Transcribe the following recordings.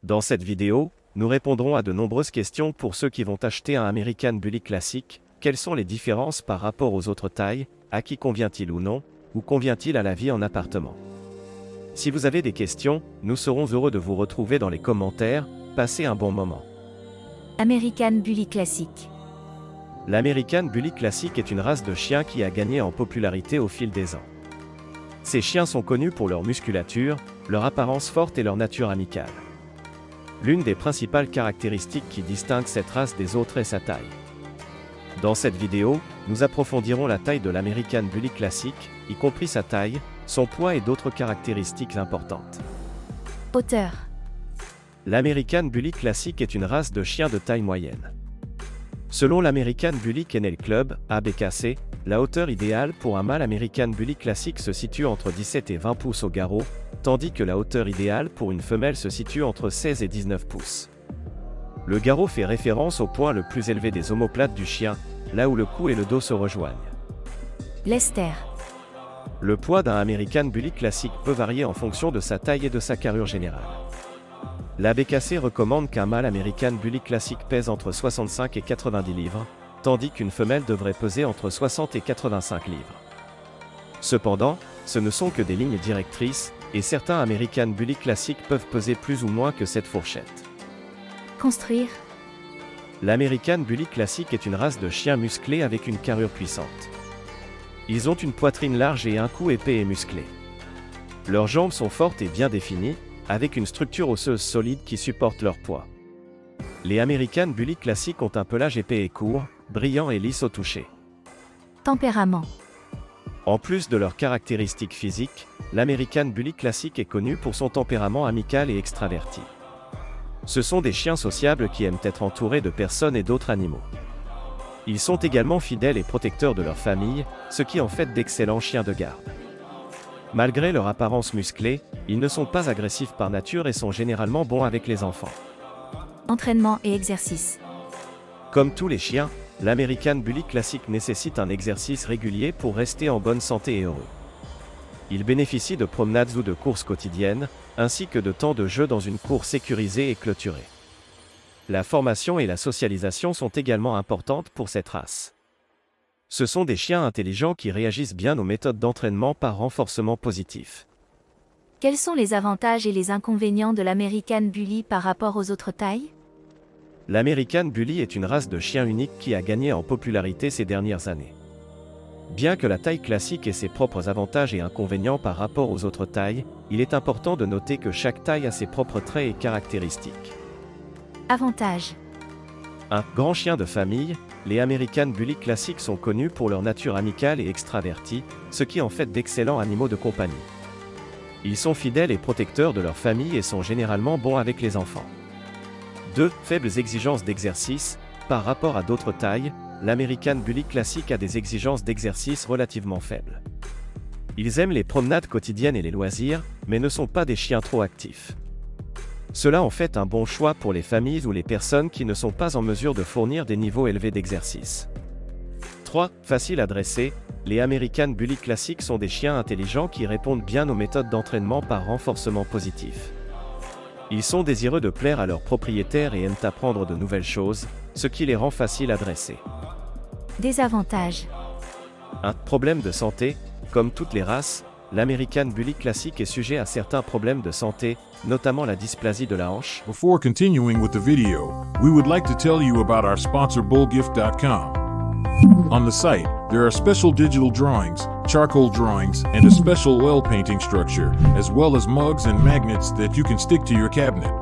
Dans cette vidéo, nous répondrons à de nombreuses questions pour ceux qui vont acheter un American Bully classique. Quelles sont les différences par rapport aux autres tailles? À qui convient-il ou non? Ou convient-il à la vie en appartement? Si vous avez des questions, nous serons heureux de vous retrouver dans les commentaires. Passez un bon moment. American Bully classique. L'American Bully classique est une race de chiens qui a gagné en popularité au fil des ans. Ces chiens sont connus pour leur musculature, leur apparence forte et leur nature amicale. L'une des principales caractéristiques qui distingue cette race des autres est sa taille. Dans cette vidéo, nous approfondirons la taille de l'American Bully classique, y compris sa taille, son poids et d'autres caractéristiques importantes. Hauteur. L'American Bully classique est une race de chiens de taille moyenne. Selon l'American Bully Kennel Club, ABKC, la hauteur idéale pour un mâle American Bully classique se situe entre 17 et 20 pouces au garrot, tandis que la hauteur idéale pour une femelle se situe entre 16 et 19 pouces. Le garrot fait référence au point le plus élevé des omoplates du chien, là où le cou et le dos se rejoignent. Lester. Le poids d'un American Bully classique peut varier en fonction de sa taille et de sa carrure générale. L'ABKC recommande qu'un mâle American Bully classique pèse entre 65 et 90 livres, tandis qu'une femelle devrait peser entre 60 et 85 livres. Cependant, ce ne sont que des lignes directrices, et certains American Bully classiques peuvent peser plus ou moins que cette fourchette. Construire. L'American Bully classique est une race de chiens musclés avec une carrure puissante. Ils ont une poitrine large et un cou épais et musclé. Leurs jambes sont fortes et bien définies, avec une structure osseuse solide qui supporte leur poids. Les American Bully classiques ont un pelage épais et court, brillant et lisse au toucher. Tempérament. En plus de leurs caractéristiques physiques, l'American Bully classique est connu pour son tempérament amical et extraverti. Ce sont des chiens sociables qui aiment être entourés de personnes et d'autres animaux. Ils sont également fidèles et protecteurs de leur famille, ce qui en fait d'excellents chiens de garde. Malgré leur apparence musclée, ils ne sont pas agressifs par nature et sont généralement bons avec les enfants. Entraînement et exercice. Comme tous les chiens, l'American Bully classique nécessite un exercice régulier pour rester en bonne santé et heureux. Il bénéficie de promenades ou de courses quotidiennes, ainsi que de temps de jeu dans une cour sécurisée et clôturée. La formation et la socialisation sont également importantes pour cette race. Ce sont des chiens intelligents qui réagissent bien aux méthodes d'entraînement par renforcement positif. Quels sont les avantages et les inconvénients de l'American Bully par rapport aux autres tailles? L'American Bully est une race de chiens unique qui a gagné en popularité ces dernières années. Bien que la taille classique ait ses propres avantages et inconvénients par rapport aux autres tailles, il est important de noter que chaque taille a ses propres traits et caractéristiques. Avantages. Un grand chien de famille, les American Bully classiques sont connus pour leur nature amicale et extravertie, ce qui en fait d'excellents animaux de compagnie. Ils sont fidèles et protecteurs de leur famille et sont généralement bons avec les enfants. 2. Faibles exigences d'exercice. Par rapport à d'autres tailles, l'American Bully classique a des exigences d'exercice relativement faibles. Ils aiment les promenades quotidiennes et les loisirs, mais ne sont pas des chiens trop actifs. Cela en fait un bon choix pour les familles ou les personnes qui ne sont pas en mesure de fournir des niveaux élevés d'exercice. 3. Facile à dresser. Les American Bully classiques sont des chiens intelligents qui répondent bien aux méthodes d'entraînement par renforcement positif. Ils sont désireux de plaire à leurs propriétaires et aiment apprendre de nouvelles choses, ce qui les rend faciles à dresser. Désavantages. Un problème de santé. Comme toutes les races, l'American Bully classique est sujet à certains problèmes de santé, notamment la dysplasie de la hanche. Before continuing with the video, we would like to tell you about our sponsor bullgift.com. On the site, there are special digital drawings, charcoal drawings, and a special oil painting structure, as well as mugs and magnets that you can stick to your cabinet.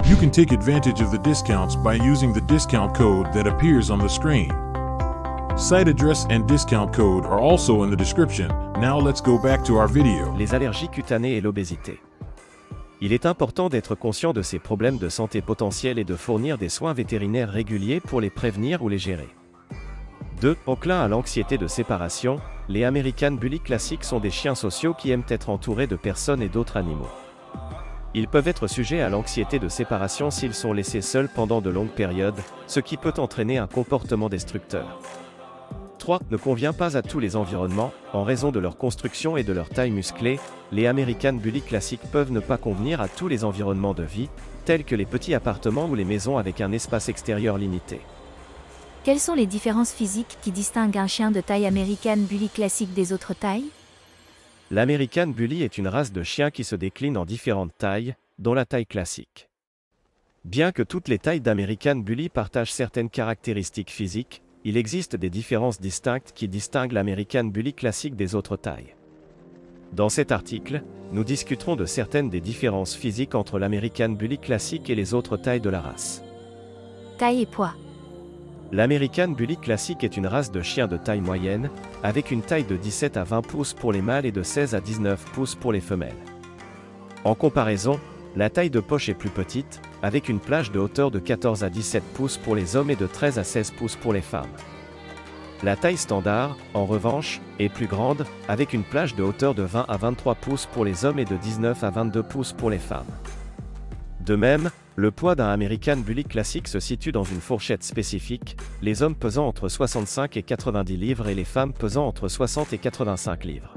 You can take advantage of the discounts by using the discount code that appears on the screen. Site address and discount code are also in the description. Now let's go back to our video. Les allergies cutanées et l'obésité. Il est important d'être conscient de ces problèmes de santé potentiels et de fournir des soins vétérinaires réguliers pour les prévenir ou les gérer. 2. Enclin à l'anxiété de séparation. Les American Bully classiques sont des chiens sociaux qui aiment être entourés de personnes et d'autres animaux. Ils peuvent être sujets à l'anxiété de séparation s'ils sont laissés seuls pendant de longues périodes, ce qui peut entraîner un comportement destructeur. 3. Ne convient pas à tous les environnements. En raison de leur construction et de leur taille musclée, les American Bully classiques peuvent ne pas convenir à tous les environnements de vie, tels que les petits appartements ou les maisons avec un espace extérieur limité. Quelles sont les différences physiques qui distinguent un chien de taille American Bully classique des autres tailles? L'American Bully est une race de chiens qui se décline en différentes tailles, dont la taille classique. Bien que toutes les tailles d'American Bully partagent certaines caractéristiques physiques, il existe des différences distinctes qui distinguent l'American Bully classique des autres tailles. Dans cet article, nous discuterons de certaines des différences physiques entre l'American Bully classique et les autres tailles de la race. Taille et poids. L'American Bully classique est une race de chiens de taille moyenne, avec une taille de 17 à 20 pouces pour les mâles et de 16 à 19 pouces pour les femelles. En comparaison, la taille de poche est plus petite, avec une plage de hauteur de 14 à 17 pouces pour les hommes et de 13 à 16 pouces pour les femmes. La taille standard, en revanche, est plus grande, avec une plage de hauteur de 20 à 23 pouces pour les hommes et de 19 à 22 pouces pour les femmes. De même, le poids d'un American Bully classique se situe dans une fourchette spécifique, les hommes pesant entre 65 et 90 livres et les femmes pesant entre 60 et 85 livres.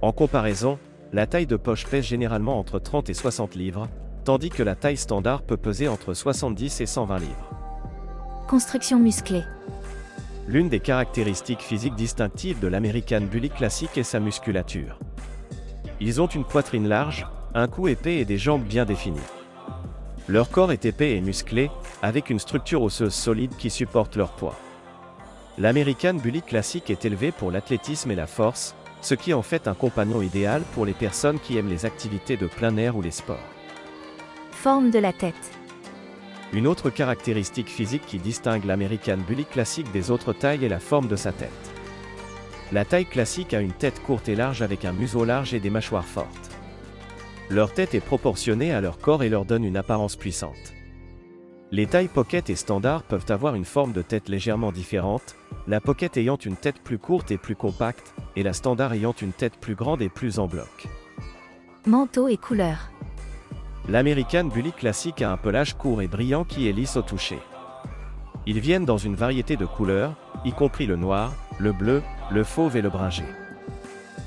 En comparaison, la taille de poche pèse généralement entre 30 et 60 livres, tandis que la taille standard peut peser entre 70 et 120 livres. Construction musclée. L'une des caractéristiques physiques distinctives de l'American Bully classique est sa musculature. Ils ont une poitrine large, un cou épais et des jambes bien définies. Leur corps est épais et musclé, avec une structure osseuse solide qui supporte leur poids. L'American Bully classique est élevé pour l'athlétisme et la force, ce qui en fait un compagnon idéal pour les personnes qui aiment les activités de plein air ou les sports. Forme de la tête. Une autre caractéristique physique qui distingue l'American Bully classique des autres tailles est la forme de sa tête. La taille classique a une tête courte et large avec un museau large et des mâchoires fortes. Leur tête est proportionnée à leur corps et leur donne une apparence puissante. Les tailles pocket et standard peuvent avoir une forme de tête légèrement différente, la pocket ayant une tête plus courte et plus compacte, et la standard ayant une tête plus grande et plus en bloc. Manteau et couleur. L'American Bully classique a un pelage court et brillant qui est lisse au toucher. Ils viennent dans une variété de couleurs, y compris le noir, le bleu, le fauve et le bringé.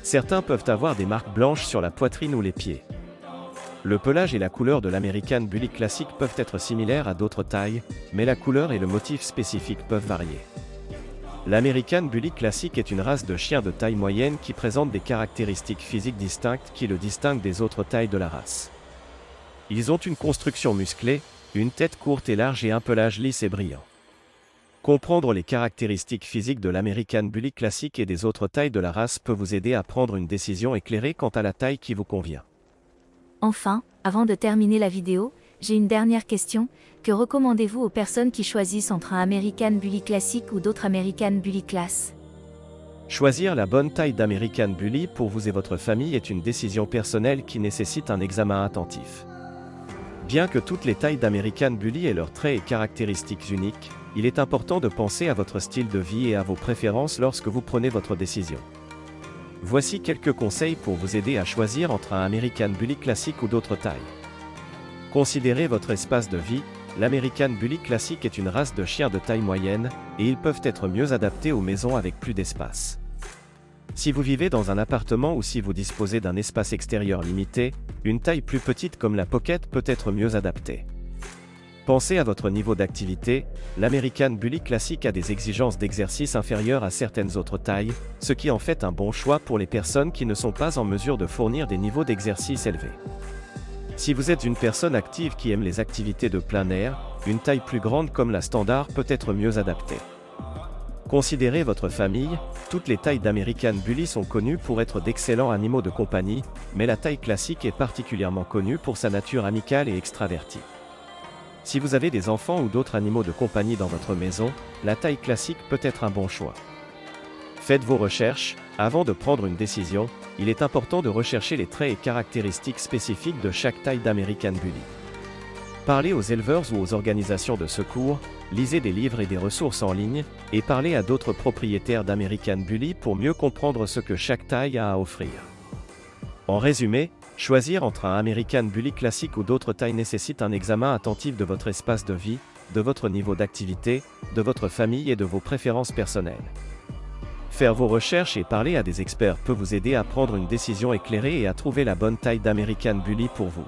Certains peuvent avoir des marques blanches sur la poitrine ou les pieds. Le pelage et la couleur de l'American Bully classique peuvent être similaires à d'autres tailles, mais la couleur et le motif spécifique peuvent varier. L'American Bully classique est une race de chiens de taille moyenne qui présente des caractéristiques physiques distinctes qui le distinguent des autres tailles de la race. Ils ont une construction musclée, une tête courte et large et un pelage lisse et brillant. Comprendre les caractéristiques physiques de l'American Bully classique et des autres tailles de la race peut vous aider à prendre une décision éclairée quant à la taille qui vous convient. Enfin, avant de terminer la vidéo, j'ai une dernière question. Que recommandez-vous aux personnes qui choisissent entre un American Bully classique ou d'autres American Bully class? Choisir la bonne taille d'American Bully pour vous et votre famille est une décision personnelle qui nécessite un examen attentif. Bien que toutes les tailles d'American Bully aient leurs traits et caractéristiques uniques, il est important de penser à votre style de vie et à vos préférences lorsque vous prenez votre décision. Voici quelques conseils pour vous aider à choisir entre un American Bully classique ou d'autres tailles. Considérez votre espace de vie. L'American Bully classique est une race de chiens de taille moyenne, et ils peuvent être mieux adaptés aux maisons avec plus d'espace. Si vous vivez dans un appartement ou si vous disposez d'un espace extérieur limité, une taille plus petite comme la pocket peut être mieux adaptée. Pensez à votre niveau d'activité. L'American Bully classique a des exigences d'exercice inférieures à certaines autres tailles, ce qui en fait un bon choix pour les personnes qui ne sont pas en mesure de fournir des niveaux d'exercice élevés. Si vous êtes une personne active qui aime les activités de plein air, une taille plus grande comme la standard peut être mieux adaptée. Considérez votre famille. Toutes les tailles d'American Bully sont connues pour être d'excellents animaux de compagnie, mais la taille classique est particulièrement connue pour sa nature amicale et extravertie. Si vous avez des enfants ou d'autres animaux de compagnie dans votre maison, la taille classique peut être un bon choix. Faites vos recherches. Avant de prendre une décision, il est important de rechercher les traits et caractéristiques spécifiques de chaque taille d'American Bully. Parlez aux éleveurs ou aux organisations de secours, lisez des livres et des ressources en ligne, et parlez à d'autres propriétaires d'American Bully pour mieux comprendre ce que chaque taille a à offrir. En résumé, choisir entre un American Bully classique ou d'autres tailles nécessite un examen attentif de votre espace de vie, de votre niveau d'activité, de votre famille et de vos préférences personnelles. Faire vos recherches et parler à des experts peut vous aider à prendre une décision éclairée et à trouver la bonne taille d'American Bully pour vous.